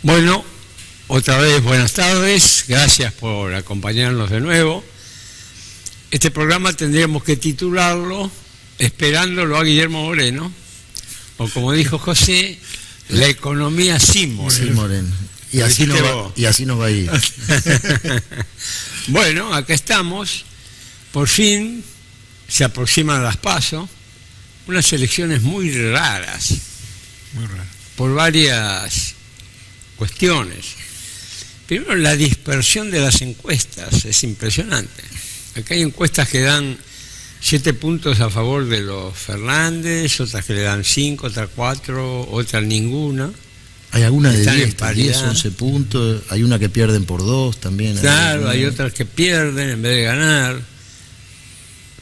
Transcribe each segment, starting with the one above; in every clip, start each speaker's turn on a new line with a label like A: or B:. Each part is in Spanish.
A: Bueno, otra vez buenas tardes, gracias por acompañarnos de nuevo. Este programa tendríamos que titularlo Esperándolo a Guillermo Moreno, o como dijo José, la economía sin Moreno.
B: Sin Moreno. Y así nos va a ir.
A: Bueno, acá estamos, por fin se aproximan las PASO, unas elecciones muy raras, por varias cuestiones. Primero, la dispersión de las encuestas es impresionante. Acá hay encuestas que dan 7 puntos a favor de los Fernández, otras que le dan 5, otras 4, otras ninguna.
B: Hay algunas de
A: Están en
B: 10,
A: paridad.
B: 11 puntos, hay una que pierden por 2 también.
A: Claro, hay otras que pierden en vez de ganar.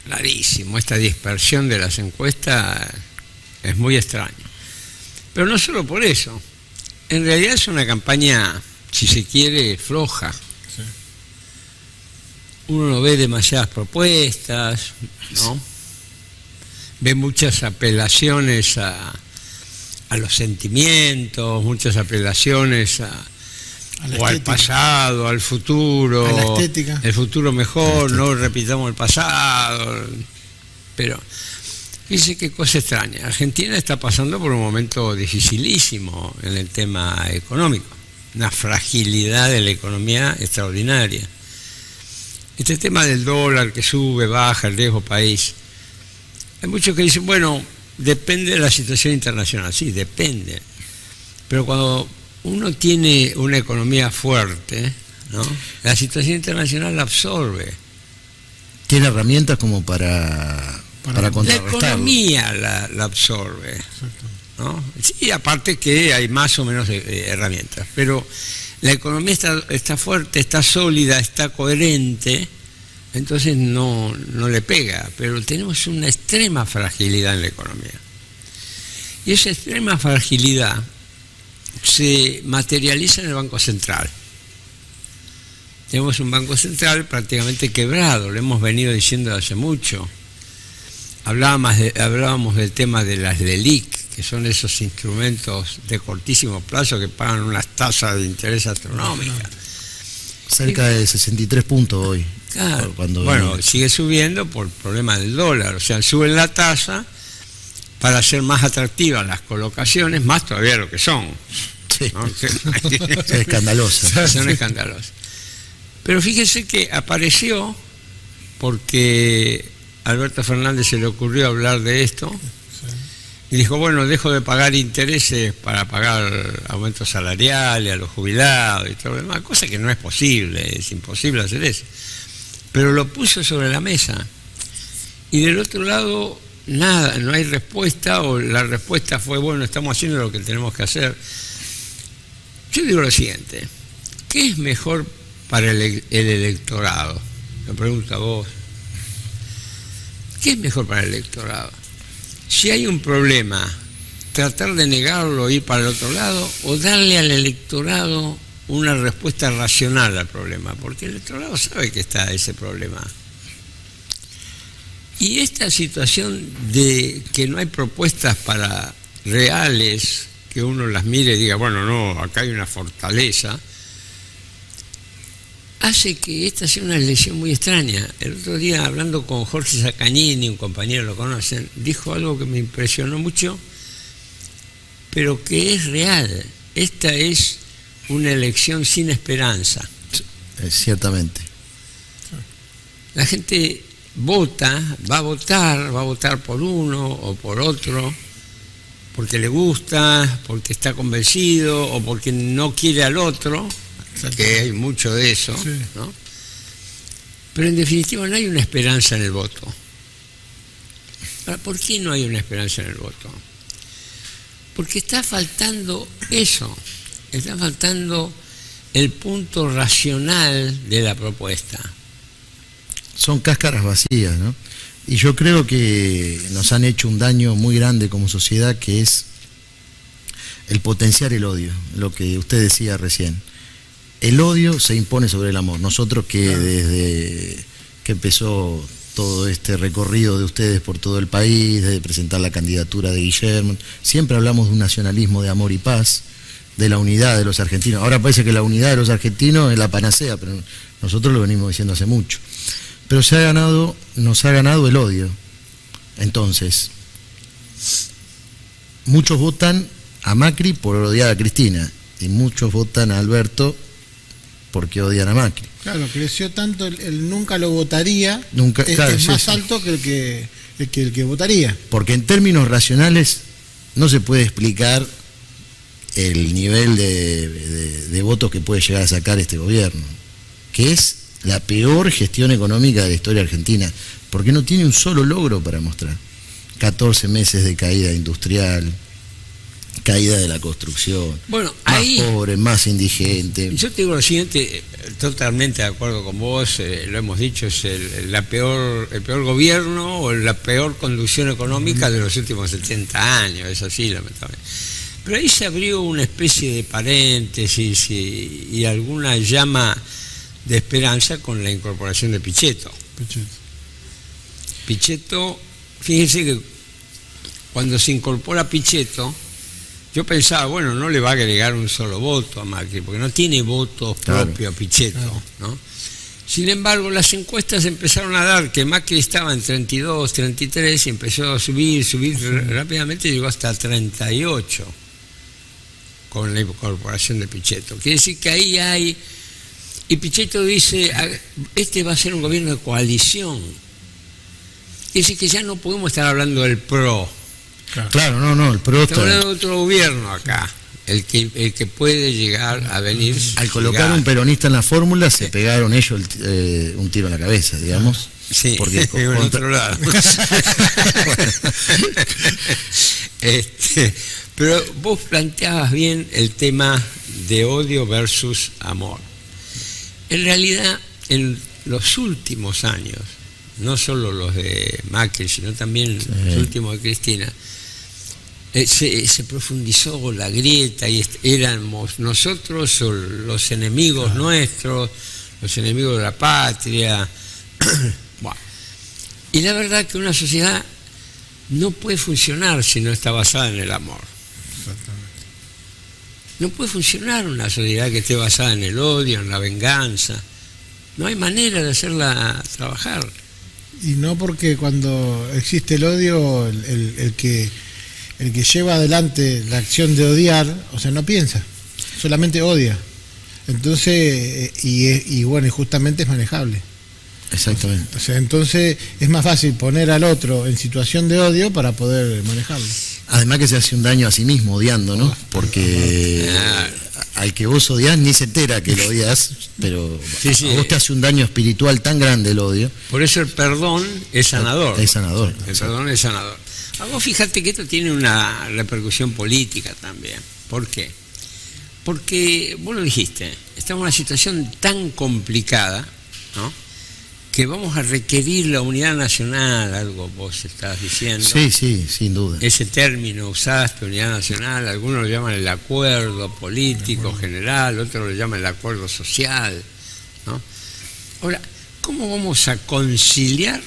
A: Clarísimo, esta dispersión de las encuestas es muy extraña. Pero no solo por eso, en realidad es una campaña, si se quiere, floja.
C: Sí.
A: Uno no ve demasiadas propuestas, ¿no? Ve muchas apelaciones a los sentimientos, muchas apelaciones o al pasado, al futuro,
C: a la estética.
A: el futuro mejor, no repitamos el pasado. Pero fíjese qué cosa extraña. Argentina está pasando por un momento dificilísimo en el tema económico, una fragilidad de la economía extraordinaria. Este tema del dólar que sube, baja, el riesgo país. Hay muchos que dicen, bueno, depende de la situación internacional. Sí, depende. Pero cuando uno tiene una economía fuerte, ¿no?, la situación internacional la absorbe.
B: Tiene herramientas como para
A: La
B: contrarrestarlo.
A: economía la absorbe, ¿no? Sí, aparte que hay más o menos herramientas, pero la economía está fuerte, está sólida, está coherente, entonces no le pega, pero tenemos una extrema fragilidad en la economía. Y esa extrema fragilidad se materializa en el Banco Central. Tenemos un Banco Central prácticamente quebrado, lo hemos venido diciendo hace mucho. Hablábamos del tema de las LELIQ, que son esos instrumentos de cortísimo plazo que pagan unas tasas de interés astronómicas.
B: Cerca de 63 puntos hoy.
A: Claro.
B: Cuando
A: Bueno,
B: venía.
A: sigue subiendo por el problema del dólar, o sea, suben la tasa para hacer más atractivas las colocaciones, más todavía lo que son,
B: Sí.
A: ¿no?
B: Es escandalosa.
A: Son escandalosas. Pero fíjese que apareció porque Alberto Fernández se le ocurrió hablar de esto y dijo, bueno, dejo de pagar intereses para pagar aumentos salariales a los jubilados y todo lo demás, cosa que no es posible, es imposible hacer eso. Pero lo puso sobre la mesa. Y del otro lado, nada, no hay respuesta, o la respuesta fue, bueno, estamos haciendo lo que tenemos que hacer. Yo digo lo siguiente, ¿qué es mejor para el electorado? Me pregunto a vos. ¿Qué es mejor para el electorado? Si hay un problema, tratar de negarlo, ir para el otro lado, o darle al electorado una respuesta racional al problema, porque el electorado sabe que está ese problema. Y esta situación de que no hay propuestas para reales, que uno las mire y diga, bueno, no, acá hay una fortaleza, hace que esta sea una elección muy extraña. El otro día, hablando con Jorge Saccagnini, un compañero, lo conocen, dijo algo que me impresionó mucho, pero que es real. Esta es una elección sin esperanza.
B: Ciertamente.
A: La gente vota, va a votar por uno o por otro, porque le gusta, porque está convencido o porque no quiere al otro, que hay mucho de eso,
C: Sí.
A: ¿no? Pero en definitiva no hay una esperanza en el voto. Ahora, ¿por qué no hay una esperanza en el voto? Porque está faltando eso, está faltando el punto racional de la propuesta.
B: Son cáscaras vacías, ¿no? Y yo creo que nos han hecho un daño muy grande como sociedad, que es el potenciar el odio, lo que usted decía recién. El odio se impone sobre el amor. Nosotros que desde que empezó todo este recorrido de ustedes por todo el país, de presentar la candidatura de Guillermo, siempre hablamos de un nacionalismo de amor y paz, de la unidad de los argentinos. Ahora parece que la unidad de los argentinos es la panacea, pero nosotros lo venimos diciendo hace mucho. Pero nos ha ganado el odio. Entonces, muchos votan a Macri por odiar a Cristina y muchos votan a Alberto porque odian a Macri.
C: Claro, creció tanto el nunca lo votaría,
B: Claro,
C: es más
B: eso.
C: alto que el que votaría.
B: Porque en términos racionales no se puede explicar el nivel de votos que puede llegar a sacar este gobierno, que es la peor gestión económica de la historia argentina, porque no tiene un solo logro para mostrar. 14 meses de caída industrial, caída de la construcción,
A: Bueno,
B: más
A: ahí
B: pobre, más indigente.
A: yo te digo lo siguiente, totalmente de acuerdo con vos, lo hemos dicho, es el peor gobierno o la peor conducción económica de los últimos 70 años, es así, lamentablemente. Pero ahí se abrió una especie de paréntesis y alguna llama de esperanza con la incorporación de Pichetto. Pichetto, fíjense que cuando se incorpora Pichetto, yo pensaba, bueno, no le va a agregar un solo voto a Macri, porque no tiene votos propios a Pichetto, ¿no? Sin embargo, las encuestas empezaron a dar que Macri estaba en 32, 33 y empezó a subir rápidamente, llegó hasta 38 con la incorporación de Pichetto. Quiere decir que ahí hay... Y Pichetto dice, este va a ser un gobierno de coalición. Quiere decir que ya no podemos estar hablando del PRO.
B: Claro, no, el PRO
A: Estamos hablando de otro gobierno acá, el que puede llegar a venir.
B: Al colocar un peronista en la fórmula se pegaron ellos un tiro en la cabeza, digamos.
A: Sí,
B: porque
A: en otro lado. Pero vos planteabas bien el tema de odio versus amor. En realidad, en los últimos años, no solo los de Macri, sino también los últimos de Cristina, se profundizó la grieta y éramos nosotros los enemigos nuestros, los enemigos de la patria. Bueno, y la verdad que una sociedad no puede funcionar si no está basada en el amor. No puede funcionar una sociedad que esté basada en el odio, en la venganza. No hay manera de hacerla trabajar.
C: Y no porque cuando existe el odio, el que lleva adelante la acción de odiar, o sea, no piensa, solamente odia. Entonces, y bueno, y justamente es manejable.
B: Exactamente.
C: O sea, entonces es más fácil poner al otro en situación de odio para poder manejarlo.
B: Además que se hace un daño a sí mismo odiando, ¿no? Porque al que vos odiás ni se entera que lo odias, pero a vos te hace un daño espiritual tan grande el odio.
A: Por eso el perdón es sanador.
B: Es sanador.
A: El perdón es sanador. A vos fíjate que esto tiene una repercusión política también. ¿Por qué? Porque, vos lo dijiste, estamos en una situación tan complicada, ¿no?, que vamos a requerir la unidad nacional, algo vos estás diciendo.
B: Sí, sin duda.
A: Ese término usaste, unidad nacional, algunos lo llaman el acuerdo político general, otros lo llaman el acuerdo social, ¿no? Ahora, ¿cómo vamos a conciliar?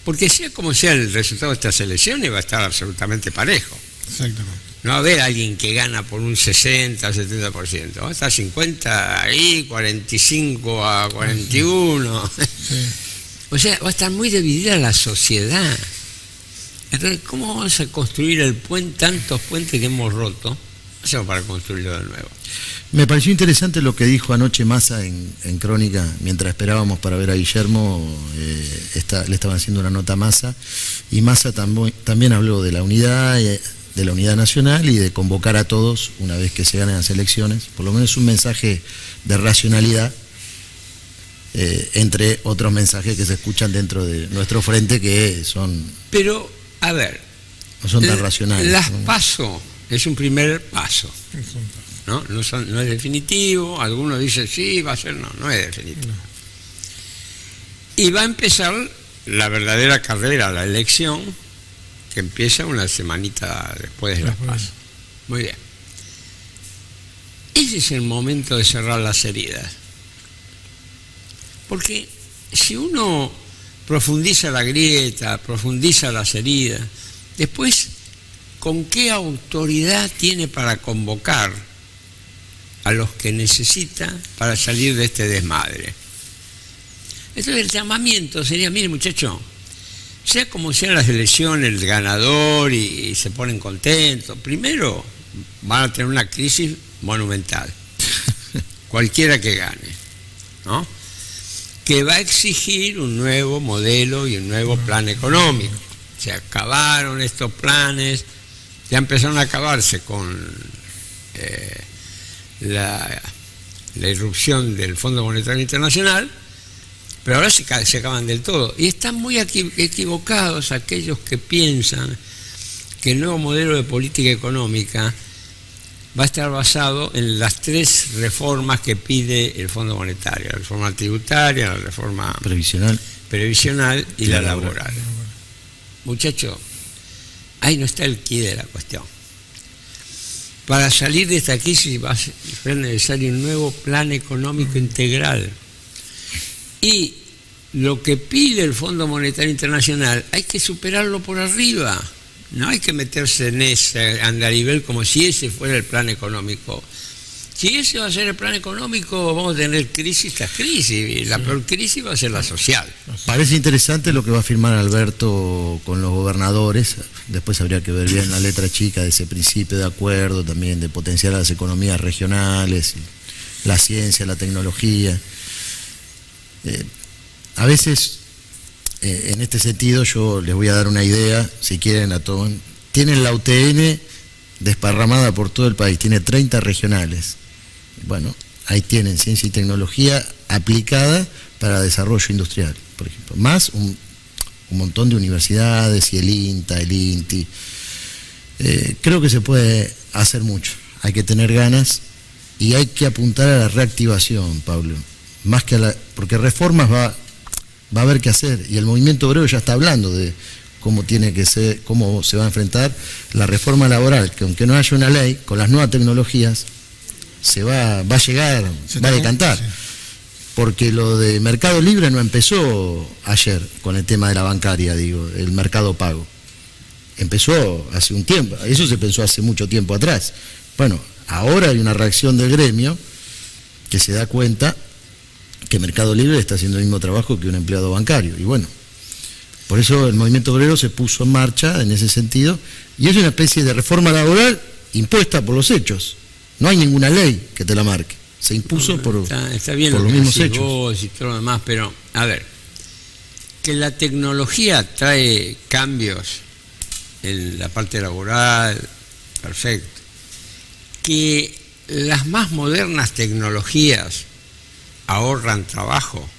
A: Porque sea como sea el resultado de estas elecciones va a estar absolutamente parejo.
C: Exactamente.
A: No va a haber alguien que gana por un 60, 70%. Va a estar 50 ahí, 45 a 41. Sí. O sea, va a estar muy dividida la sociedad. Entonces, ¿cómo vamos a construir el puente, tantos puentes que hemos roto? Hacemos para construirlo de nuevo.
B: Me pareció interesante lo que dijo anoche Massa en Crónica, mientras esperábamos para ver a Guillermo, le estaban haciendo una nota a Massa, y Massa también habló de la unidad nacional y de convocar a todos una vez que se ganen las elecciones, por lo menos un mensaje de racionalidad, entre otros mensajes que se escuchan dentro de nuestro frente que son...
A: Pero, a ver,
B: no son tan racionales.
A: Las PASO es un primer paso, ¿no? No es definitivo, algunos dicen sí, va a ser, no es definitivo. Y va a empezar la verdadera carrera, la elección, que empieza una semanita después de las PASO. Muy bien. Ese es el momento de cerrar las heridas. Porque si uno profundiza la grieta, profundiza las heridas, después ¿con qué autoridad tiene para convocar a los que necesita para salir de este desmadre? Entonces el llamamiento sería, mire muchacho, sea como sean las elecciones, el ganador y se ponen contentos, primero van a tener una crisis monumental, cualquiera que gane, ¿no? Que va a exigir un nuevo modelo y un nuevo plan económico. Se acabaron estos planes, ya empezaron a acabarse con la irrupción del Fondo Monetario Internacional, pero ahora se acaban del todo. Y están muy equivocados aquellos que piensan que el nuevo modelo de política económica va a estar basado en las 3 reformas que pide el Fondo Monetario: la reforma tributaria, la reforma previsional y la laboral. Muchachos, ahí no está el quid de la cuestión. Para salir de esta crisis va a ser necesario un nuevo plan económico integral. Y lo que pide el Fondo Monetario Internacional hay que superarlo por arriba. No hay que meterse en ese andarivel como si ese fuera el plan económico. Si ese va a ser el plan económico, vamos a tener crisis tras crisis. Y la peor crisis va a ser la social.
B: Parece interesante lo que va a firmar Alberto con los gobernadores. Después habría que ver bien la letra chica de ese principio de acuerdo, también de potenciar las economías regionales, la ciencia, la tecnología. A veces, en este sentido, yo les voy a dar una idea, si quieren la toman. Tienen la UTN desparramada por todo el país, tiene 30 regionales. Bueno, ahí tienen ciencia y tecnología aplicada para desarrollo industrial, por ejemplo. Más un montón de universidades y el INTA, el INTI. Creo que se puede hacer mucho. Hay que tener ganas y hay que apuntar a la reactivación, Pablo. Más que porque reformas va a haber que hacer, y el movimiento obrero ya está hablando de cómo tiene que ser, cómo se va a enfrentar la reforma laboral, que aunque no haya una ley, con las nuevas tecnologías va a llegar, va a decantar. Sí. Porque lo de mercado libre no empezó ayer con el tema de la bancaria, el mercado pago. Empezó hace un tiempo, eso se pensó hace mucho tiempo atrás. Bueno, ahora hay una reacción del gremio que se da cuenta que Mercado Libre está haciendo el mismo trabajo que un empleado bancario. Y bueno, por eso el movimiento obrero se puso en marcha en ese sentido, y es una especie de reforma laboral impuesta por los hechos. No hay ninguna ley que te la marque. Se impuso
A: está bien por los mismos hechos. Vos y todo lo demás, pero a ver, que la tecnología trae cambios en la parte laboral, perfecto. Que las más modernas tecnologías ahorran trabajo,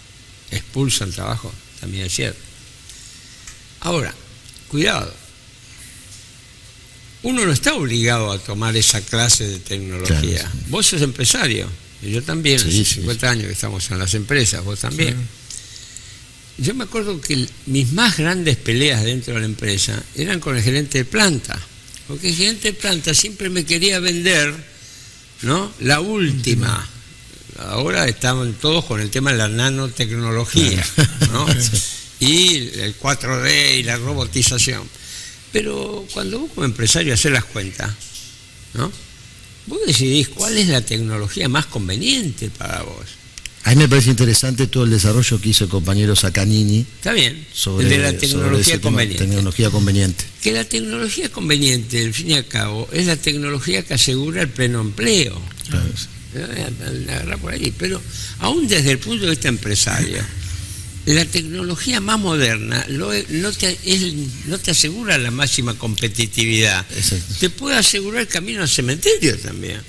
A: expulsan trabajo, también es cierto. Ahora, cuidado, uno no está obligado a tomar esa clase de tecnología. Claro, sí. Vos sos empresario, y yo también, hace 50 años que estamos en las empresas, vos también. Sí. Yo me acuerdo que mis más grandes peleas dentro de la empresa eran con el gerente de planta, porque el gerente de planta siempre me quería vender, ¿no?, la última. Ahora estaban todos con el tema de la nanotecnología, ¿no? Y el 4D y la robotización. Pero cuando vos como empresario haces las cuentas, ¿no?, vos decidís cuál es la tecnología más conveniente para vos.
B: A mí me parece interesante todo el desarrollo que hizo el compañero Sacanini.
A: Está bien, el de la tecnología conveniente.
B: Tecnología conveniente.
A: Que la tecnología conveniente, al fin y al cabo, es la tecnología que asegura el pleno empleo. Claro. Agarrar por ahí, pero aún desde el punto de vista empresario, la tecnología más moderna no te asegura la máxima competitividad. Exacto. Te puede asegurar el camino al cementerio también.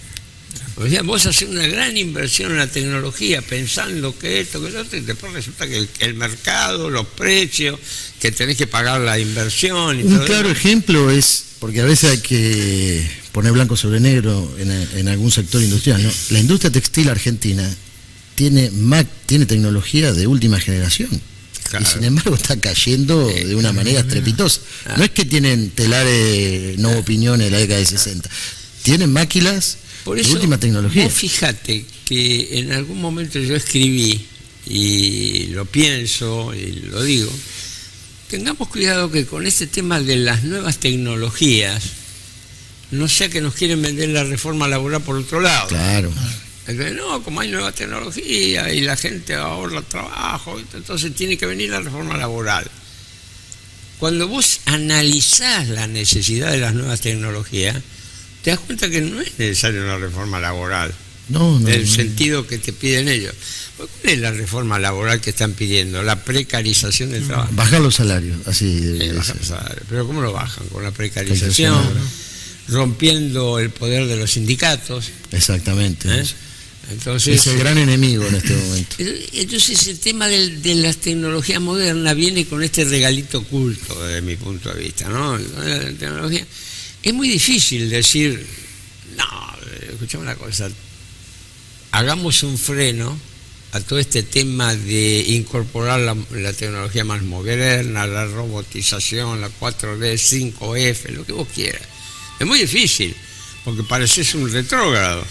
A: O sea, vos haces una gran inversión en la tecnología pensando que esto, que lo otro, y después resulta que el mercado, los precios, que tenés que pagar la inversión y
B: un
A: todo
B: claro
A: eso.
B: Ejemplo es, porque a veces hay que poner blanco sobre negro en algún sector industrial, ¿no? La industria textil argentina tiene tecnología de última generación. Claro. Y sin embargo está cayendo de una manera estrepitosa. No es que tienen telares no opiniones de la década de 60, tienen máquinas
A: por eso,
B: de última tecnología.
A: Vos fíjate que en algún momento yo escribí, y lo pienso y lo digo, tengamos cuidado que con este tema de las nuevas tecnologías no sea que nos quieren vender la reforma laboral por otro lado.
B: Claro.
A: Entonces, no, como hay nueva tecnología y la gente ahorra trabajo, entonces tiene que venir la reforma laboral. Cuando vos analizás la necesidad de las nuevas tecnologías, te das cuenta que no es necesaria una reforma laboral, del sentido que te piden ellos. ¿Cuál es la reforma laboral que están pidiendo? La precarización del trabajo.
B: Bajar los salarios, así.
A: Bajar los salarios. Pero ¿cómo lo bajan? Con la precarización, rompiendo el poder de los sindicatos.
B: Exactamente.
A: Entonces,
B: es el gran enemigo en este momento.
A: Entonces el tema de las tecnologías modernas viene con este regalito oculto desde mi punto de vista, ¿no? La tecnología. Es muy difícil decir, no, escuchame una cosa, hagamos un freno a todo este tema de incorporar la tecnología más moderna, la robotización, la 4D, 5F, lo que vos quieras. Es muy difícil, porque pareces un retrógrado.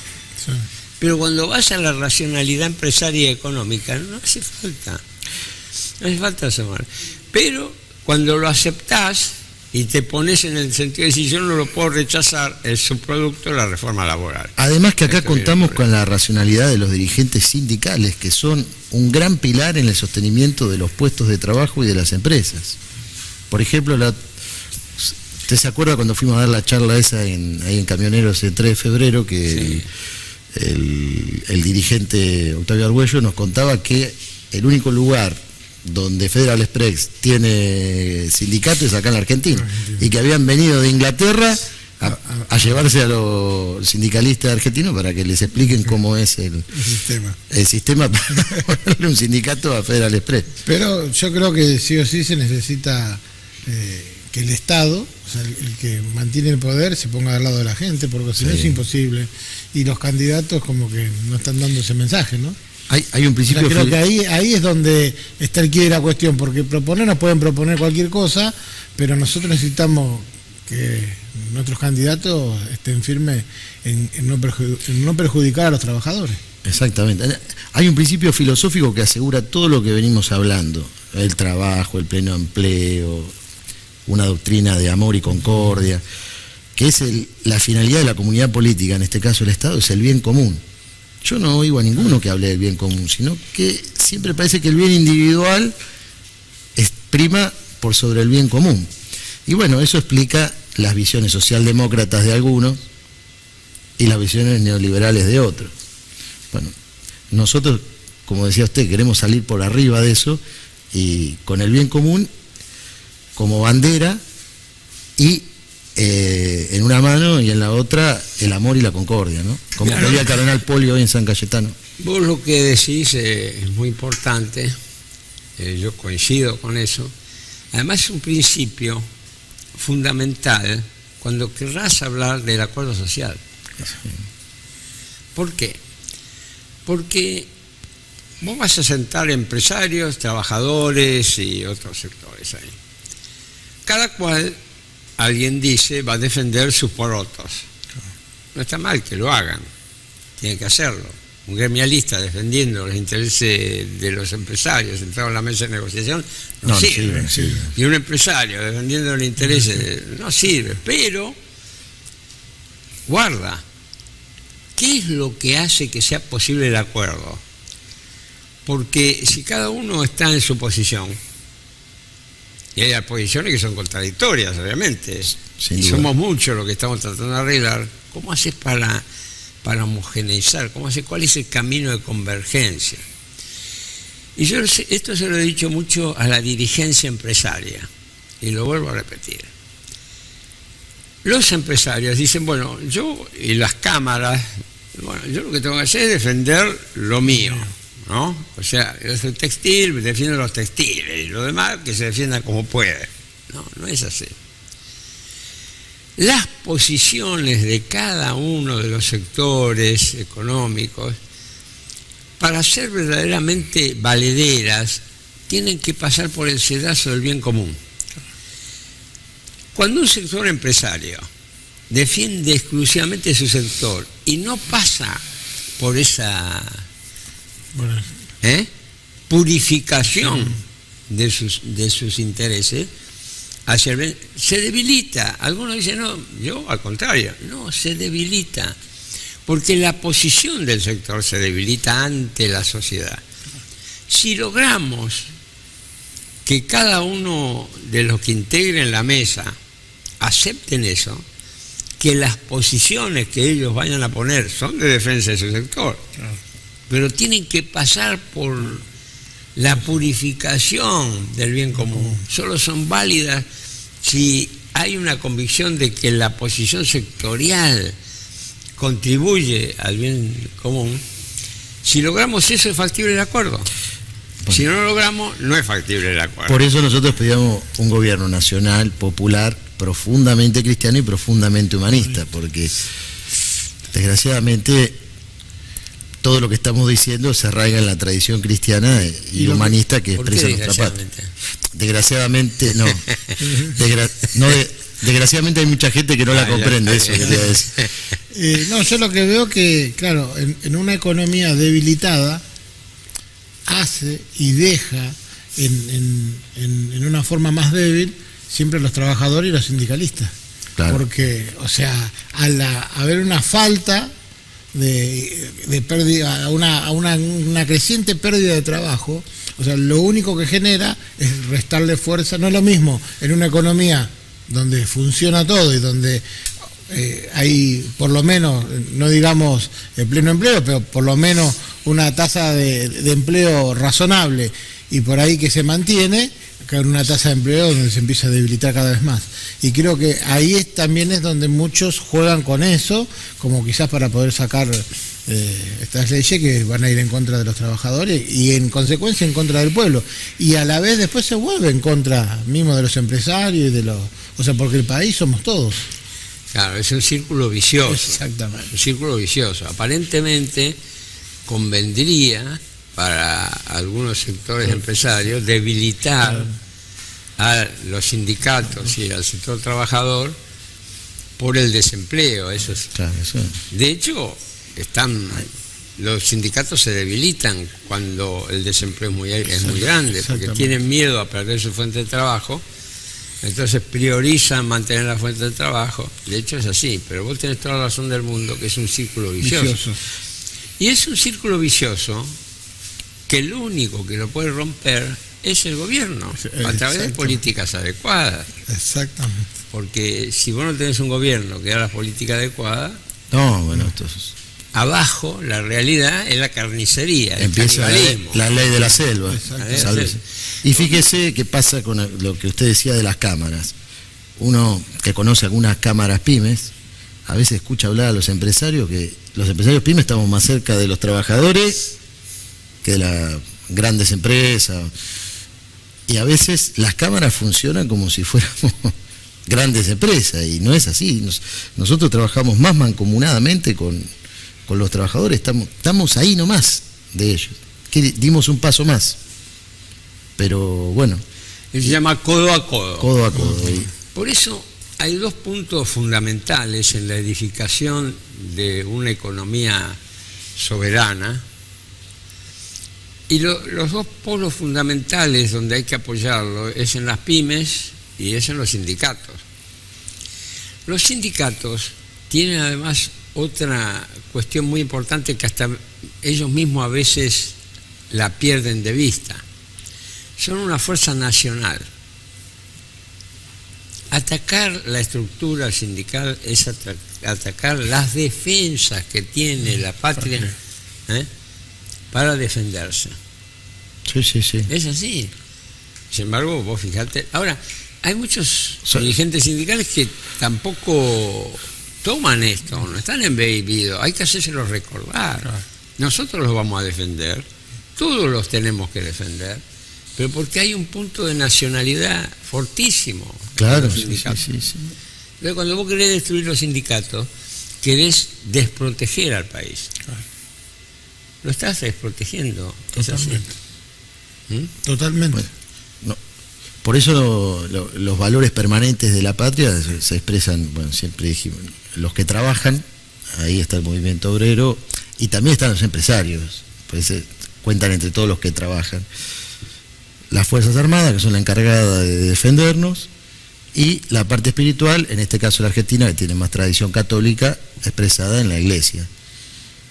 A: Sí. Pero cuando vas a la racionalidad empresaria y económica, no hace falta. No hace falta asomar. Pero cuando lo aceptás y te pones en el sentido de decir, yo no lo puedo rechazar, el subproducto de la reforma laboral.
B: Además que acá contamos con la racionalidad de los dirigentes sindicales, que son un gran pilar en el sostenimiento de los puestos de trabajo y de las empresas. Por ejemplo, ¿usted se acuerda cuando fuimos a dar la charla esa ahí en Camioneros el 3 de febrero, que sí, el dirigente Octavio Argüello nos contaba que el único lugar donde Federal Express tiene sindicato es acá en la Argentina, y que habían venido de Inglaterra a llevarse a los sindicalistas argentinos para que les expliquen cómo es el sistema para ponerle un sindicato a Federal Express.
C: Pero yo creo que sí o sí se necesita que el Estado, o sea, el que mantiene el poder, se ponga al lado de la gente, porque si no es imposible. Y los candidatos como que no están dando ese mensaje, ¿no?
B: Hay un principio.
C: Creo que ahí es donde está el quid de la cuestión, porque nos pueden proponer cualquier cosa, pero nosotros necesitamos que nuestros candidatos estén firmes en no perjudicar a los trabajadores.
B: Exactamente. Hay un principio filosófico que asegura todo lo que venimos hablando: el trabajo, el pleno empleo, una doctrina de amor y concordia, que es la finalidad de la comunidad política, en este caso el Estado, es el bien común. Yo no oigo a ninguno que hable del bien común, sino que siempre parece que el bien individual prima por sobre el bien común. Y bueno, eso explica las visiones socialdemócratas de algunos y las visiones neoliberales de otros. Bueno, nosotros, como decía usted, queremos salir por arriba de eso y con el bien común como bandera y en una mano y en la otra el amor y la concordia, ¿no? Como pedía el cardenal Poli hoy en San Cayetano.
A: Vos lo que decís es muy importante, yo coincido con eso. Además es un principio fundamental cuando querrás hablar del acuerdo social. ¿Por qué? Porque vos vas a sentar empresarios, trabajadores y otros sectores ahí. Cada cual, alguien dice, va a defender sus porotos. No está mal que lo hagan, tienen que hacerlo. Un gremialista defendiendo los intereses de los empresarios sentado en la mesa de negociación no sirve. Y un empresario defendiendo los intereses no sirve. Pero, guarda, ¿qué es lo que hace que sea posible el acuerdo? Porque si cada uno está en su posición, y hay posiciones que son contradictorias, obviamente, y somos muchos los que estamos tratando de arreglar, ¿cómo haces para homogeneizar? ¿Cuál es el camino de convergencia? Y yo esto se lo he dicho mucho a la dirigencia empresaria, y lo vuelvo a repetir. Los empresarios dicen, bueno, yo y las cámaras, bueno, yo lo que tengo que hacer es defender lo mío, ¿no? O sea, yo soy textil, defiendo los textiles, y lo demás que se defienda como puede. No es así. Las posiciones de cada uno de los sectores económicos, para ser verdaderamente valederas, tienen que pasar por el sedazo del bien común. Cuando un sector empresario defiende exclusivamente su sector y no pasa por esa purificación de sus intereses, se debilita. Algunos dicen, no, yo al contrario, no, se debilita, porque la posición del sector se debilita ante la sociedad. Si logramos que cada uno de los que integren la mesa acepten eso, que las posiciones que ellos vayan a poner son de defensa de su sector, claro, pero tienen que pasar por la purificación del bien común. Solo son válidas si hay una convicción de que la posición sectorial contribuye al bien común. Si logramos eso, es factible el acuerdo. Si no lo logramos, no es factible el acuerdo.
B: Por eso nosotros pedíamos un gobierno nacional, popular, profundamente cristiano y profundamente humanista, porque desgraciadamente todo lo que estamos diciendo se arraiga en la tradición cristiana y humanista que expresa nuestra patria. Desgraciadamente, no. Desgraciadamente hay mucha gente que no la comprende, eso quería decir.
C: No, yo lo que veo que, claro, en una economía debilitada, hace y deja en una forma más débil siempre los trabajadores y los sindicalistas. Claro. Porque, o sea, al haber una falta de pérdida, una creciente pérdida de trabajo, o sea, lo único que genera es restarle fuerza. No es lo mismo en una economía donde funciona todo y donde hay, por lo menos, no digamos pleno empleo, pero por lo menos una tasa de empleo razonable y por ahí que se mantiene, que en una tasa de empleo donde se empieza a debilitar cada vez más. Y creo que ahí también es donde muchos juegan con eso, como quizás para poder sacar estas leyes que van a ir en contra de los trabajadores y en consecuencia en contra del pueblo. Y a la vez después se vuelve en contra mismo de los empresarios y de los... O sea, porque el país somos todos.
A: Claro, es un círculo vicioso.
C: Exactamente.
A: Un círculo vicioso. Aparentemente convendría para algunos sectores empresarios debilitar a los sindicatos y al sector trabajador por el desempleo. Eso es.
B: Claro, eso.
A: De hecho, los sindicatos se debilitan cuando el desempleo es muy grande, porque tienen miedo a perder su fuente de trabajo. Entonces priorizan mantener la fuente de trabajo. De hecho es así, pero vos tenés toda la razón del mundo que es un círculo vicioso. Y es un círculo vicioso que el único que lo puede romper es el gobierno, a través de políticas adecuadas.
C: Exactamente.
A: Porque si vos no tenés un gobierno que haga las políticas adecuadas,
B: no, bueno, entonces
A: abajo la realidad es la carnicería,
B: empieza la ley de la selva. Y fíjese qué pasa con lo que usted decía de las cámaras. Uno que conoce algunas cámaras pymes, a veces escucha hablar a los empresarios que los empresarios pymes estamos más cerca de los trabajadores que de las grandes empresas. Y a veces las cámaras funcionan como si fuéramos grandes empresas, y no es así. Nosotros trabajamos más mancomunadamente con los trabajadores, estamos ahí nomás de ellos, que dimos un paso más. Pero bueno.
A: Se llama codo a codo.
B: Codo a codo.
A: Por eso hay dos puntos fundamentales en la edificación de una economía soberana. Y los dos polos fundamentales donde hay que apoyarlo es en las pymes y es en los sindicatos. Los sindicatos tienen además otra cuestión muy importante que hasta ellos mismos a veces la pierden de vista. Son una fuerza nacional. Atacar la estructura sindical es atacar las defensas que tiene la patria para defenderse.
B: Sí.
A: Es así. Sin embargo, vos fijate. Ahora, hay muchos dirigentes sindicales que tampoco toman esto, no están embebidos. Hay que hacérselo recordar. Nosotros los vamos a defender, todos los tenemos que defender, pero porque hay un punto de nacionalidad fortísimo.
B: Claro, sí.
A: Entonces, cuando vos querés destruir los sindicatos, querés desproteger al país. Claro. Lo estás desprotegiendo.
C: Totalmente. Totalmente.
B: Bueno, no. Por eso los valores permanentes de la patria se expresan, bueno, siempre dijimos, los que trabajan, ahí está el movimiento obrero, y también están los empresarios, pues cuentan entre todos los que trabajan. Las Fuerzas Armadas, que son la encargada de defendernos, y la parte espiritual, en este caso la Argentina, que tiene más tradición católica, expresada en la iglesia.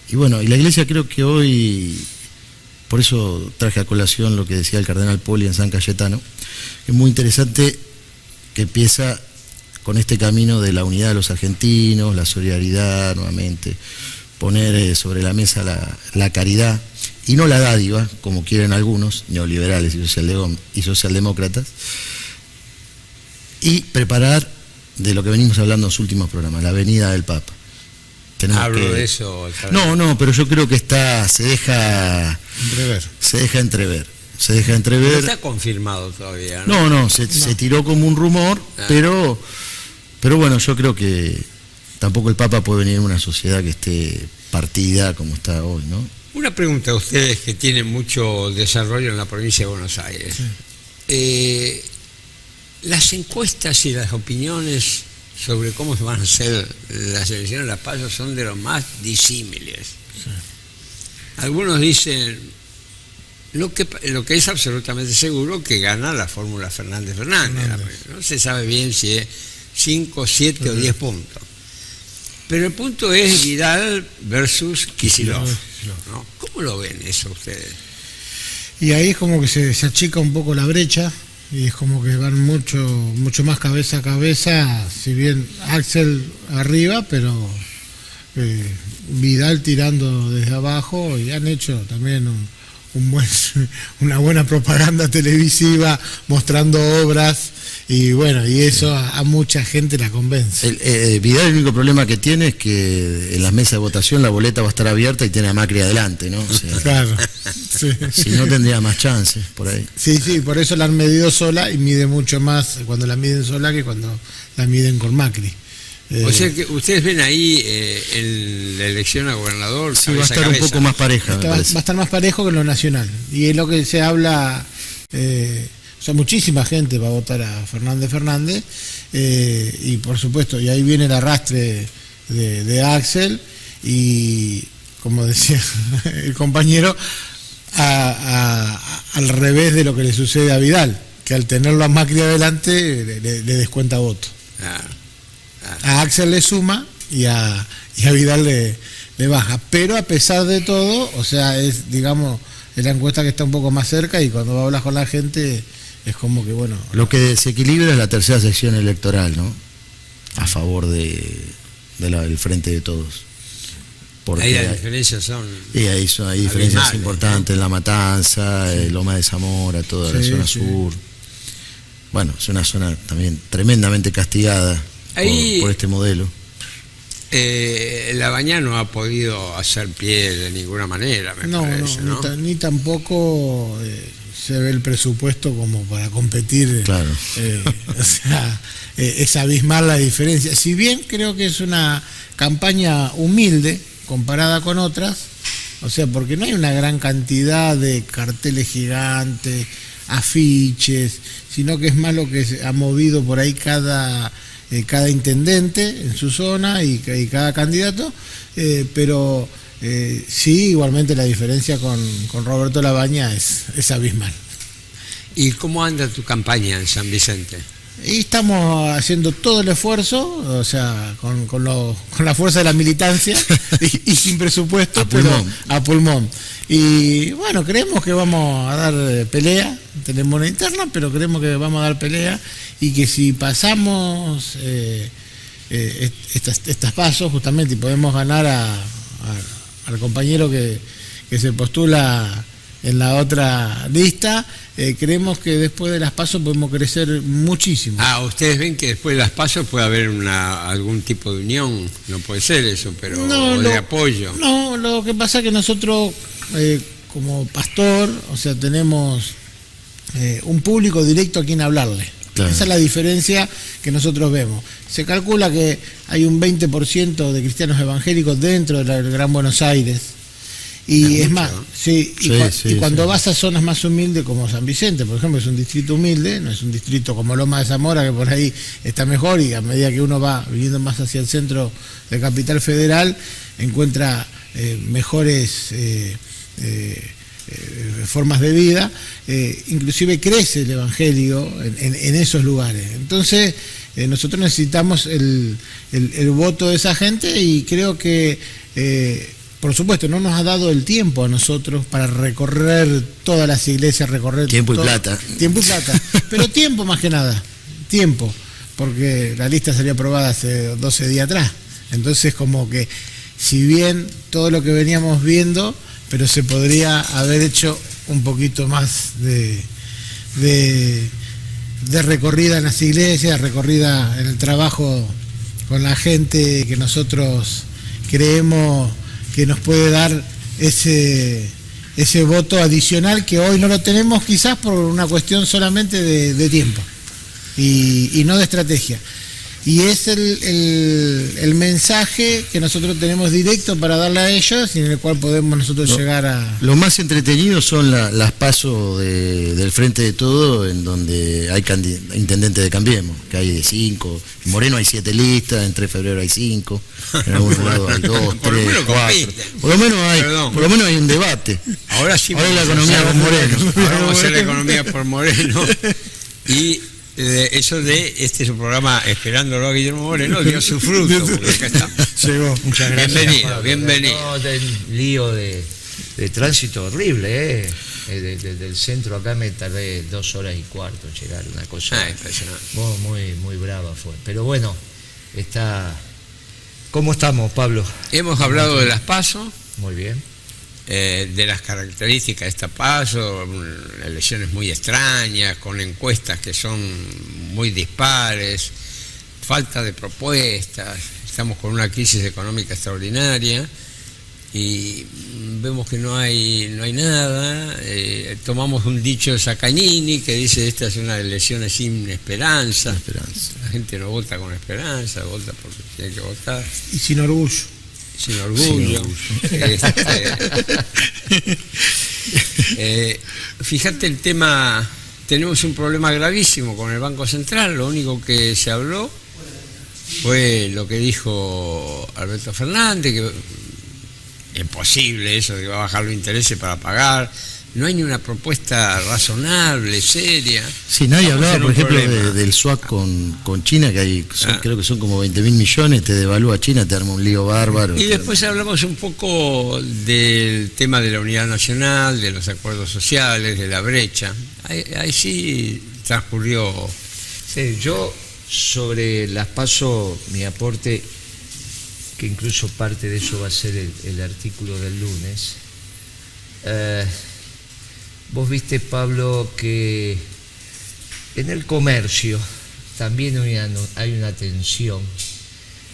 B: Y bueno, y la iglesia creo que hoy, por eso traje a colación lo que decía el cardenal Poli en San Cayetano, es muy interesante que empieza con este camino de la unidad de los argentinos, la solidaridad nuevamente, poner sobre la mesa la caridad y no la dádiva, como quieren algunos, neoliberales y socialdemócratas, y preparar de lo que venimos hablando en los últimos programas, la venida del Papa.
A: Hablo de eso.
B: No, pero yo creo que se deja entrever.
A: No está confirmado todavía, ¿no?
B: No, se tiró como un rumor, pero bueno, yo creo que tampoco el Papa puede venir en una sociedad que esté partida como está hoy, ¿no?
A: Una pregunta a ustedes que tienen mucho desarrollo en la provincia de Buenos Aires. Sí. Las encuestas y las opiniones sobre cómo se van a hacer las elecciones de las PASO son de los más disímiles. Sí. Algunos dicen lo que es absolutamente seguro, que gana la fórmula Fernández. No se sabe bien si es 5, 7 o 10 puntos. Pero el punto es Vidal versus Kicillof, ¿no? ¿Cómo lo ven eso ustedes?
C: Y ahí es como que se achica un poco la brecha, y es como que van mucho más cabeza a cabeza, si bien Axel arriba, pero Vidal tirando desde abajo, y han hecho también una buena propaganda televisiva mostrando obras, y bueno, y eso a mucha gente la convence.
B: Vidal, el único problema que tiene es que en las mesas de votación la boleta va a estar abierta y tiene a Macri adelante, ¿no? O sea,
C: claro. Sí.
B: Si no, tendría más chances por ahí.
C: Sí, por eso la han medido sola, y mide mucho más cuando la miden sola que cuando la miden con Macri.
A: O sea que ustedes ven ahí en la elección a gobernador.
B: Sí, va a estar un poco más pareja.
C: Va a estar más parejo que en lo nacional. Y es lo que se habla. O sea, muchísima gente va a votar a Fernández, y por supuesto, y ahí viene el arrastre de Axel, y como decía el compañero, al revés de lo que le sucede a Vidal, que al tenerlo a Macri adelante le descuenta voto. A Axel le suma y a Vidal le baja, pero a pesar de todo, o sea, es la encuesta que está un poco más cerca, y cuando hablas con la gente es como que bueno.
B: Lo que desequilibra es la tercera sección electoral, ¿no? A favor del Frente de Todos.
A: Porque ahí las diferencias son.
B: Y hay diferencias importantes, ¿no? En La Matanza, Loma de Zamora, toda la zona sur. Bueno, es una zona también tremendamente castigada por este modelo.
A: Lavagna no ha podido hacer pie de ninguna manera, me parece, ¿no?
C: Ni tampoco se ve el presupuesto como para competir.
B: Claro.
C: O sea, es abismal la diferencia. Si bien creo que es una campaña humilde comparada con otras, o sea, porque no hay una gran cantidad de carteles gigantes, afiches, sino que es más lo que se ha movido por ahí cada intendente en su zona y cada candidato, pero sí, igualmente la diferencia con Roberto Lavagna es abismal.
A: ¿Y cómo anda tu campaña en San Vicente?
C: Y estamos haciendo todo el esfuerzo, o sea, con la fuerza de la militancia y sin presupuesto, a pulmón. Y bueno, creemos que vamos a dar pelea, tenemos una interna, pero creemos que vamos a dar pelea, y que si pasamos estas pasos justamente y podemos ganar al compañero que se postula en la otra lista, creemos que después de las pasos podemos crecer muchísimo.
A: ¿Ustedes ven que después de las pasos puede haber algún tipo de unión? No puede ser eso, pero de apoyo.
C: No, lo que pasa es que nosotros, como pastor, o sea, tenemos un público directo a quien hablarle. Claro. Esa es la diferencia que nosotros vemos. Se calcula que hay un 20% de cristianos evangélicos dentro del Gran Buenos Aires. Y es más, cuando vas a zonas más humildes como San Vicente, por ejemplo, es un distrito humilde, no es un distrito como Loma de Zamora, que por ahí está mejor, y a medida que uno va viniendo más hacia el centro de Capital Federal, encuentra mejores formas de vida, inclusive crece el Evangelio en esos lugares. Entonces, nosotros necesitamos el voto de esa gente, y creo que, por supuesto, no nos ha dado el tiempo a nosotros para recorrer todas las iglesias,
B: tiempo y plata.
C: Tiempo y plata, pero tiempo más que nada, tiempo, porque la lista salió aprobada hace 12 días atrás. Entonces, como que, si bien todo lo que veníamos viendo, pero se podría haber hecho un poquito más de recorrida en las iglesias, recorrida en el trabajo con la gente que nosotros creemos que nos puede dar ese voto adicional, que hoy no lo tenemos, quizás por una cuestión solamente de tiempo y no de estrategia. Y es el mensaje que nosotros tenemos directo para darle a ellos, y en el cual podemos nosotros llegar a...
B: Lo más entretenido son las pasos del Frente de Todo, en donde hay intendente de Cambiemos, que hay 5, en Moreno hay 7 listas, en 3 de febrero hay 5, en algún lado hay 2, 3, 4. Por lo menos hay un debate.
A: Ahora sí.
B: Ahora la economía con Moreno.
A: Ahora vamos a hacer la economía por Moreno. Y eso este es un programa esperándolo a Guillermo Moreno, dio su fruto, porque acá está.
C: Llegó.
D: Muchas gracias.
A: Bienvenido.
D: No, del lío de tránsito horrible, del centro acá me tardé 2 horas y cuarto en llegar, una cosa
A: impresionante.
D: Muy, muy brava fue. Pero bueno, ¿cómo estamos, Pablo?
A: Hemos hablado de las PASO.
D: Muy bien.
A: De las características de esta PASO, elecciones muy extrañas, con encuestas que son muy dispares, falta de propuestas, estamos con una crisis económica extraordinaria y vemos que no hay nada. Tomamos un dicho de Saccagnini que dice: esta es una elección sin esperanza. La gente no vota con esperanza, vota porque tiene que votar.
C: Y sin orgullo.
A: Sin orgullo. Fíjate el tema, tenemos un problema gravísimo con el Banco Central. Lo único que se habló fue lo que dijo Alberto Fernández, que es imposible eso de que va a bajar los intereses para pagar. No hay ni una propuesta razonable, seria.
B: Sí, nadie hablaba, por ejemplo, del swap con China, que creo que son como 20.000 millones, te devalúa China, te arma un lío bárbaro.
A: Y después hablamos un poco del tema de la unidad nacional, de los acuerdos sociales, de la brecha. Ahí sí transcurrió.
D: Sí, yo sobre las PASO, mi aporte, que incluso parte de eso va a ser el artículo del lunes. Vos viste, Pablo, que en el comercio también hay una tensión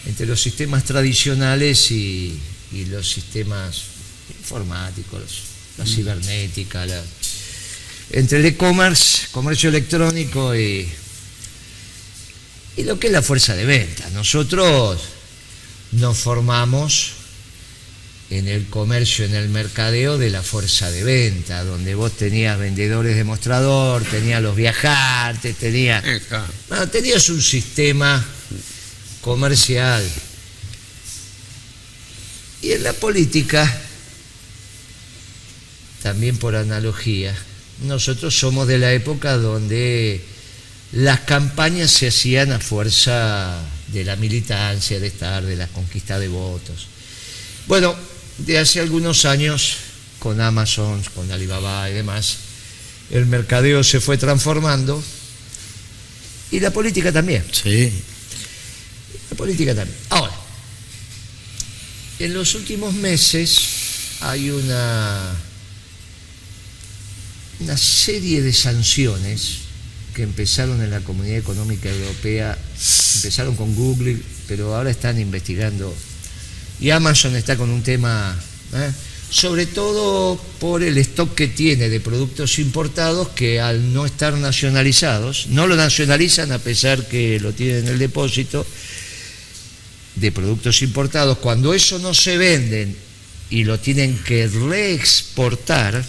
D: entre los sistemas tradicionales y los sistemas informáticos, la cibernética, entre el e-commerce, comercio electrónico y lo que es la fuerza de venta. Nosotros nos formamos en el comercio, en el mercadeo de la fuerza de venta, donde vos tenías vendedores de mostrador, tenías los viajantes, tenías un sistema comercial. Y en la política, también por analogía, nosotros somos de la época donde las campañas se hacían a fuerza de la militancia, de la conquista de votos. Bueno, de hace algunos años, con Amazon, con Alibaba y demás, el mercadeo se fue transformando, y la política también.
B: Sí.
D: La política también. Ahora, en los últimos meses hay una serie de sanciones que empezaron en la Comunidad Económica Europea, empezaron con Google, pero ahora están investigando. Y Amazon está con un tema, sobre todo por el stock que tiene de productos importados, que al no estar nacionalizados, no lo nacionalizan a pesar que lo tienen en el depósito de productos importados. Cuando eso no se venden y lo tienen que reexportar,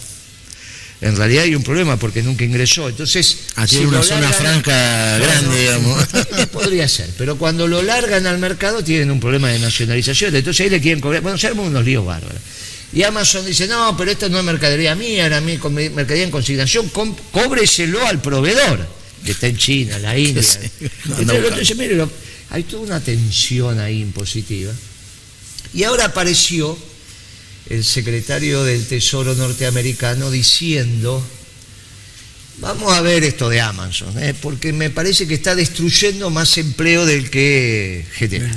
D: en realidad hay un problema porque nunca ingresó. Entonces,
B: tiene una zona franca grande, digamos.
D: Podría ser, pero cuando lo largan al mercado tienen un problema de nacionalización. Entonces ahí le quieren cobrar. Bueno, se arman unos líos bárbaros. Y Amazon dice, no, pero esto no es mercadería mía, era mercadería en consignación, cóbreselo al proveedor, que está en China, la India.
B: Sí.
D: Entonces el otro dice, mire, hay toda una tensión ahí impositiva. Y ahora apareció el secretario del Tesoro norteamericano diciendo, vamos a ver esto de Amazon, porque me parece que está destruyendo más empleo del que genera.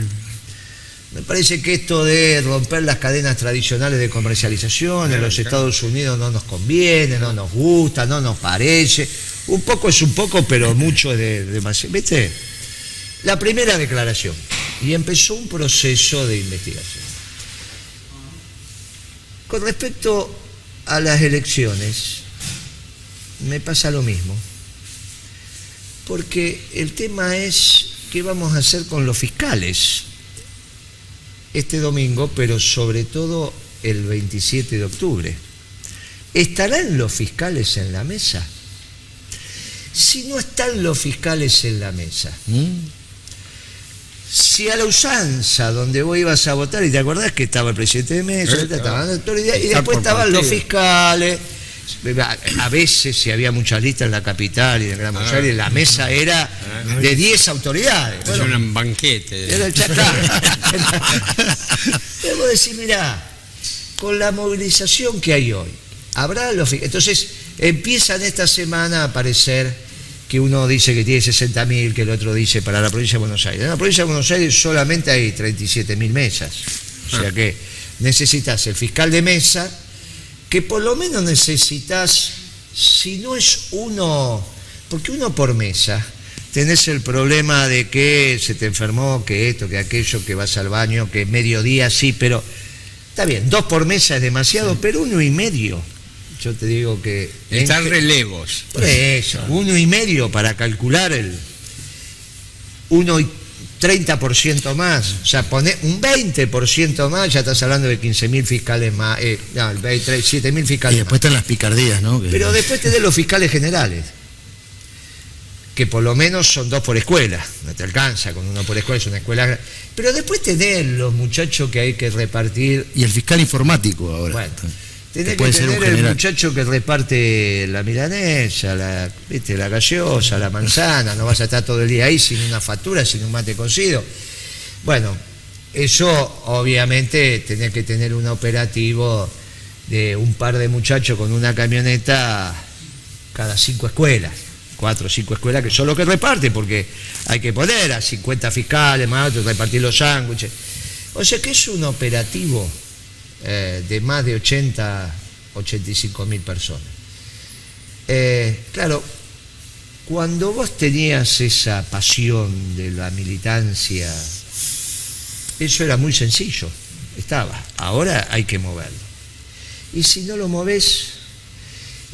D: Me parece que esto de romper las cadenas tradicionales de comercialización en los Estados Unidos no nos conviene, no nos gusta, no nos parece. Un poco es un poco, pero mucho es demasiado. ¿Viste? La primera declaración. Y empezó un proceso de investigación. Con respecto a las elecciones, me pasa lo mismo. Porque el tema es qué vamos a hacer con los fiscales este domingo, pero sobre todo el 27 de octubre. ¿Estarán los fiscales en la mesa? Si no están los fiscales en la mesa, si a la usanza donde vos ibas a votar, y te acordás que estaba el presidente de mesa, estaban las autoridades, y después estaban los fiscales. A veces, si había muchas listas en la capital y en Gran Buenos Aires, la mesa era de 10 autoridades.
A: Era un banquete.
D: Era el chacá. Debo decir, mirá, con la movilización que hay hoy, habrá los... Entonces, empiezan esta semana a aparecer que uno dice que tiene 60.000, que el otro dice para la provincia de Buenos Aires. En la provincia de Buenos Aires solamente hay 37.000 mesas. O sea que necesitas el fiscal de mesa, que por lo menos necesitas, si no es uno, porque uno por mesa, tenés el problema de que se te enfermó, que esto, que aquello, que vas al baño, que mediodía sí, pero está bien, 2 por mesa es demasiado, pero 1,5. Yo te digo que...
A: Están relevos.
D: Por eso, 1,5 para calcular el 1,30% más, o sea, poner un 20% más, ya estás hablando de 15.000 fiscales más, 7.000 fiscales
B: Y después están las picardías, ¿no?
D: Pero después tenés los fiscales generales, que por lo menos son 2 por escuela, no te alcanza con 1 por escuela, es una escuela. Pero después tenés los muchachos que hay que repartir.
B: Y el fiscal informático ahora.
D: Bueno, tenés que
B: puede ser un
D: tener el
B: general.
D: muchacho que reparte la milanesa, la gaseosa, la manzana, no vas a estar todo el día ahí sin una factura, sin un mate cocido. Bueno, eso obviamente tenés que tener un operativo de un par de muchachos con una camioneta cada 5 escuelas, 4 o 5 escuelas, que son los que reparten, porque hay que poner a 50 fiscales más, repartir los sándwiches. O sea que es un operativo de más de 85.000 personas. Claro, cuando vos tenías esa pasión de la militancia, eso era muy sencillo, estaba. Ahora hay que moverlo. Y si no lo movés,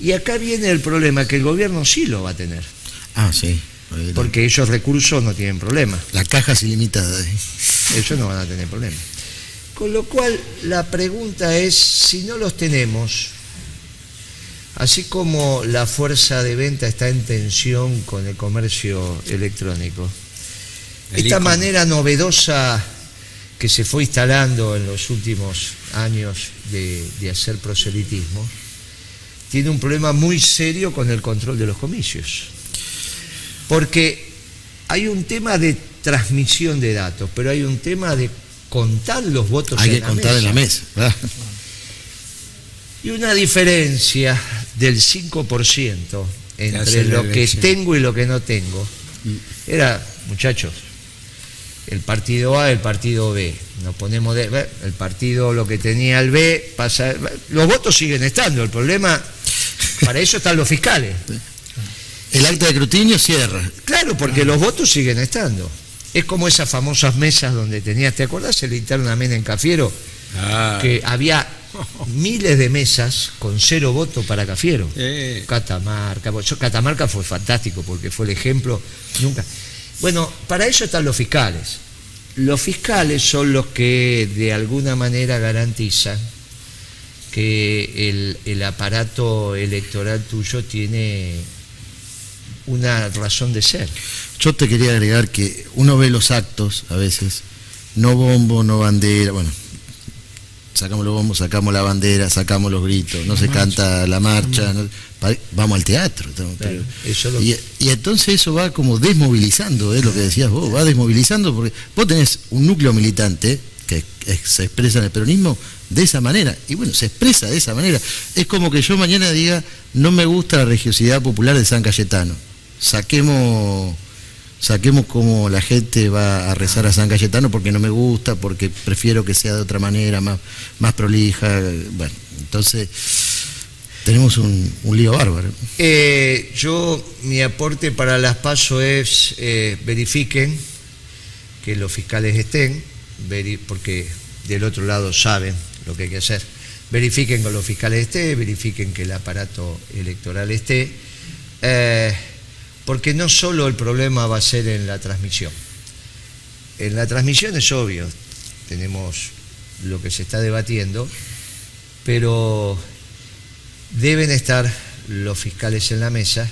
D: y acá viene el problema, que el gobierno sí lo va a tener.
B: Ah, sí.
D: Porque esos recursos no tienen problema.
B: La caja es ilimitada.
D: Ellos no van a tener problema. Con lo cual, la pregunta es, si no los tenemos, así como la fuerza de venta está en tensión con el comercio electrónico, esta manera novedosa que se fue instalando en los últimos años de hacer proselitismo, tiene un problema muy serio con el control de los comicios. Porque hay un tema de transmisión de datos, pero hay un tema de contar los votos
B: Hay
D: en
B: que
D: la
B: contar
D: mesa.
B: en la mesa. ¿Verdad?
D: Y una diferencia del 5% entre lo que tengo y lo que no tengo. Era, muchachos, el partido A, el partido B. Nos ponemos el partido, lo que tenía el B, pasa. Los votos siguen estando. El problema, para eso están los fiscales.
B: El acta de escrutinio cierra.
D: Claro, porque los votos siguen estando. Es como esas famosas mesas donde tenías, ¿te acordás el interna Menem Cafiero? Que había miles de mesas con 0 votos para Cafiero. Catamarca. Catamarca fue fantástico porque fue el ejemplo. Nunca. Bueno, para eso están los fiscales. Los fiscales son los que de alguna manera garantizan que el aparato electoral tuyo tiene una razón de ser.
B: Yo te quería agregar que uno ve los actos a veces, no bombo, no bandera, bueno, sacamos los bombos, sacamos la bandera, sacamos los gritos, no se canta la marcha, vamos al teatro.
D: Claro,
B: y entonces eso va como desmovilizando, es lo que decías vos, va desmovilizando porque vos tenés un núcleo militante que se expresa en el peronismo de esa manera, y bueno, se expresa de esa manera. Es como que yo mañana diga, no me gusta la religiosidad popular de San Cayetano, saquemos cómo la gente va a rezar a San Cayetano porque no me gusta, porque prefiero que sea de otra manera, más prolija. Bueno, entonces tenemos un lío bárbaro.
D: Mi aporte para las PASO es verifiquen que los fiscales estén, porque del otro lado saben lo que hay que hacer. Verifiquen que los fiscales estén, verifiquen que el aparato electoral esté. Porque no solo el problema va a ser en la transmisión. En la transmisión es obvio, tenemos lo que se está debatiendo, pero deben estar los fiscales en la mesa,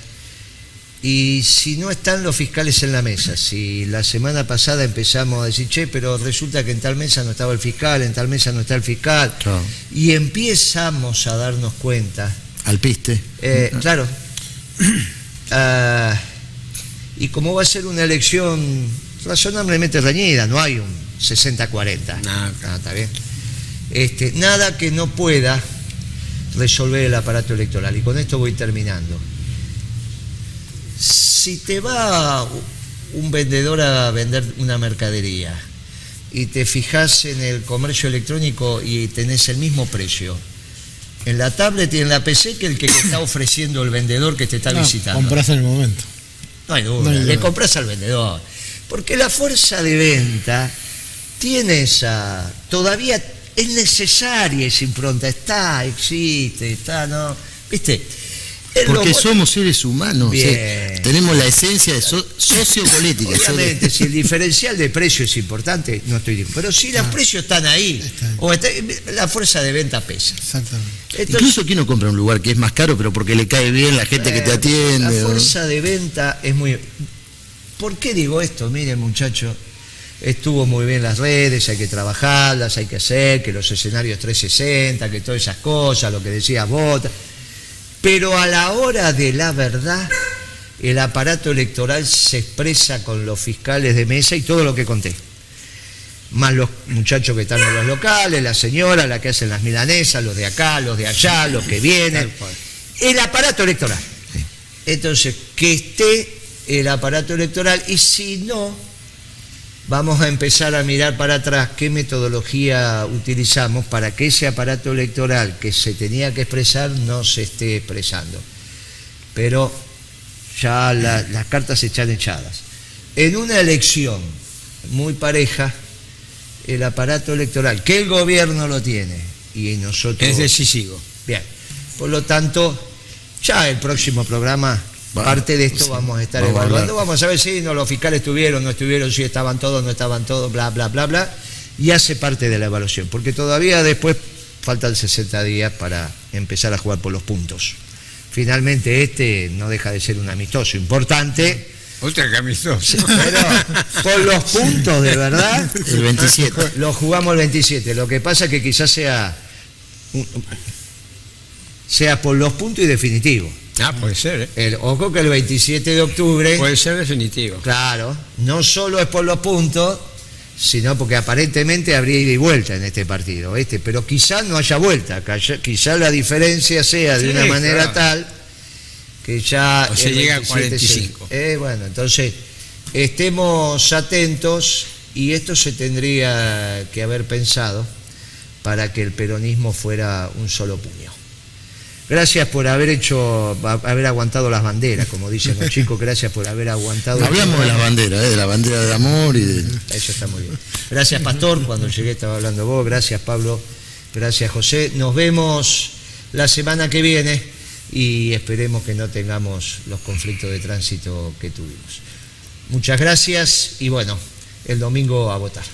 D: y si no están los fiscales en la mesa, si la semana pasada empezamos a decir, che, pero resulta que en tal mesa no estaba el fiscal, en tal mesa no está el fiscal,
B: Claro.
D: Y empezamos a darnos cuenta.
B: Al piste.
D: Claro. Y como va a ser una elección razonablemente reñida, no hay un 60-40.
A: No,
D: Está bien. Nada que no pueda resolver el aparato electoral. Y con esto voy terminando. Si te va un vendedor a vender una mercadería y te fijas en el comercio electrónico y tenés el mismo precio en la tablet y en la PC que el que te está ofreciendo el vendedor que te está visitando.
C: Compras en el momento.
D: No hay duda,
C: No hay duda.
D: le compras al vendedor. Porque la fuerza de venta tiene esa... Todavía es necesaria esa impronta. Existe, ¿no? ¿Viste?
B: Porque somos seres humanos,
D: Bien.
B: tenemos la esencia de sociopolítica.
D: Obviamente, si el diferencial de precio es importante, no estoy diciendo. Pero si los precios están ahí, la fuerza de venta pesa.
C: Exactamente.
D: Entonces,
B: Incluso ¿quién no compra un lugar que es más caro, pero porque le cae bien la gente que te atiende?
D: La fuerza de venta es muy... ¿Por qué digo esto? Miren, muchachos, estuvo muy bien las redes, hay que trabajarlas, hay que hacer, que los escenarios 360, que todas esas cosas, lo que decías vos. Pero a la hora de la verdad, el aparato electoral se expresa con los fiscales de mesa y todo lo que conté. Más los muchachos que están en los locales, la señora, la que hacen las milanesas, los de acá, los de allá, los que vienen. El aparato electoral. Entonces, que esté el aparato electoral, y si no, vamos a empezar a mirar para atrás qué metodología utilizamos para que ese aparato electoral que se tenía que expresar no se esté expresando. Pero ya las cartas están echadas. En una elección muy pareja, el aparato electoral, que el gobierno lo tiene, y nosotros...
A: Es decisivo.
D: Bien, por lo tanto, ya el próximo programa... Parte de esto vamos a estar evaluando, vamos a ver si los fiscales estuvieron, no estuvieron, si estaban todos, no estaban todos, bla, bla, bla, bla, y hace parte de la evaluación, porque todavía después faltan 60 días para empezar a jugar por los puntos. Finalmente no deja de ser un amistoso importante.
A: Otra que amistoso.
D: Pero por los puntos, de verdad,
B: El 27.
D: lo jugamos el 27, lo que pasa es que quizás sea por los puntos y definitivo.
A: Puede ser,
D: Ojo que el 27 de octubre...
A: Puede ser definitivo.
D: Claro, no solo es por los puntos, sino porque aparentemente habría ida y vuelta en este partido, pero quizás no haya vuelta, quizás la diferencia sea de una manera tal que ya...
A: O se llega a 45.
D: Bueno, entonces, estemos atentos, y esto se tendría que haber pensado para que el peronismo fuera un solo puño. Gracias por haber aguantado las banderas, como dicen los chicos, gracias por haber aguantado.
B: Hablamos de la bandera del amor y de...
D: Eso está muy bien. Gracias, Pastor, cuando llegué estaba hablando vos, gracias, Pablo, gracias, José. Nos vemos la semana que viene y esperemos que no tengamos los conflictos de tránsito que tuvimos. Muchas gracias y bueno, el domingo a votar.